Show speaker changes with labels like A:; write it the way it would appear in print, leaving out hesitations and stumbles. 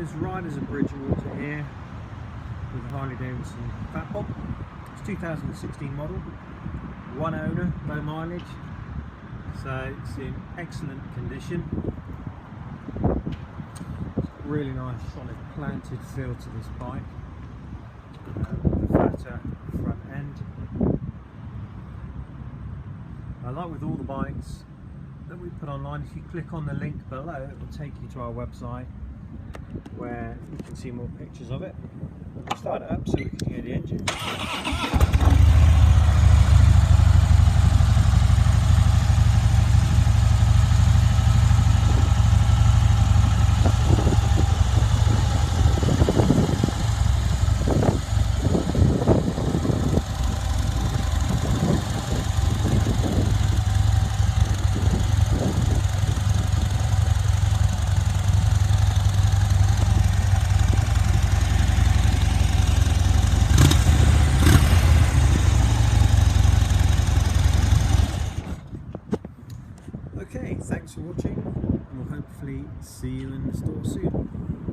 A: owners, riders of Bridgewater here with the Harley-Davidson Fat Bob. It's 2016 model, one owner, low mileage, so it's in excellent condition. It's got really nice solid planted feel to this bike, the fatter front end. Like with all the bikes that we put online, if you click on the link below, it will take you to our website where you can see more pictures of it. We'll start it up so we can hear the engine. Okay, thanks for watching, and we'll hopefully see you in the store soon.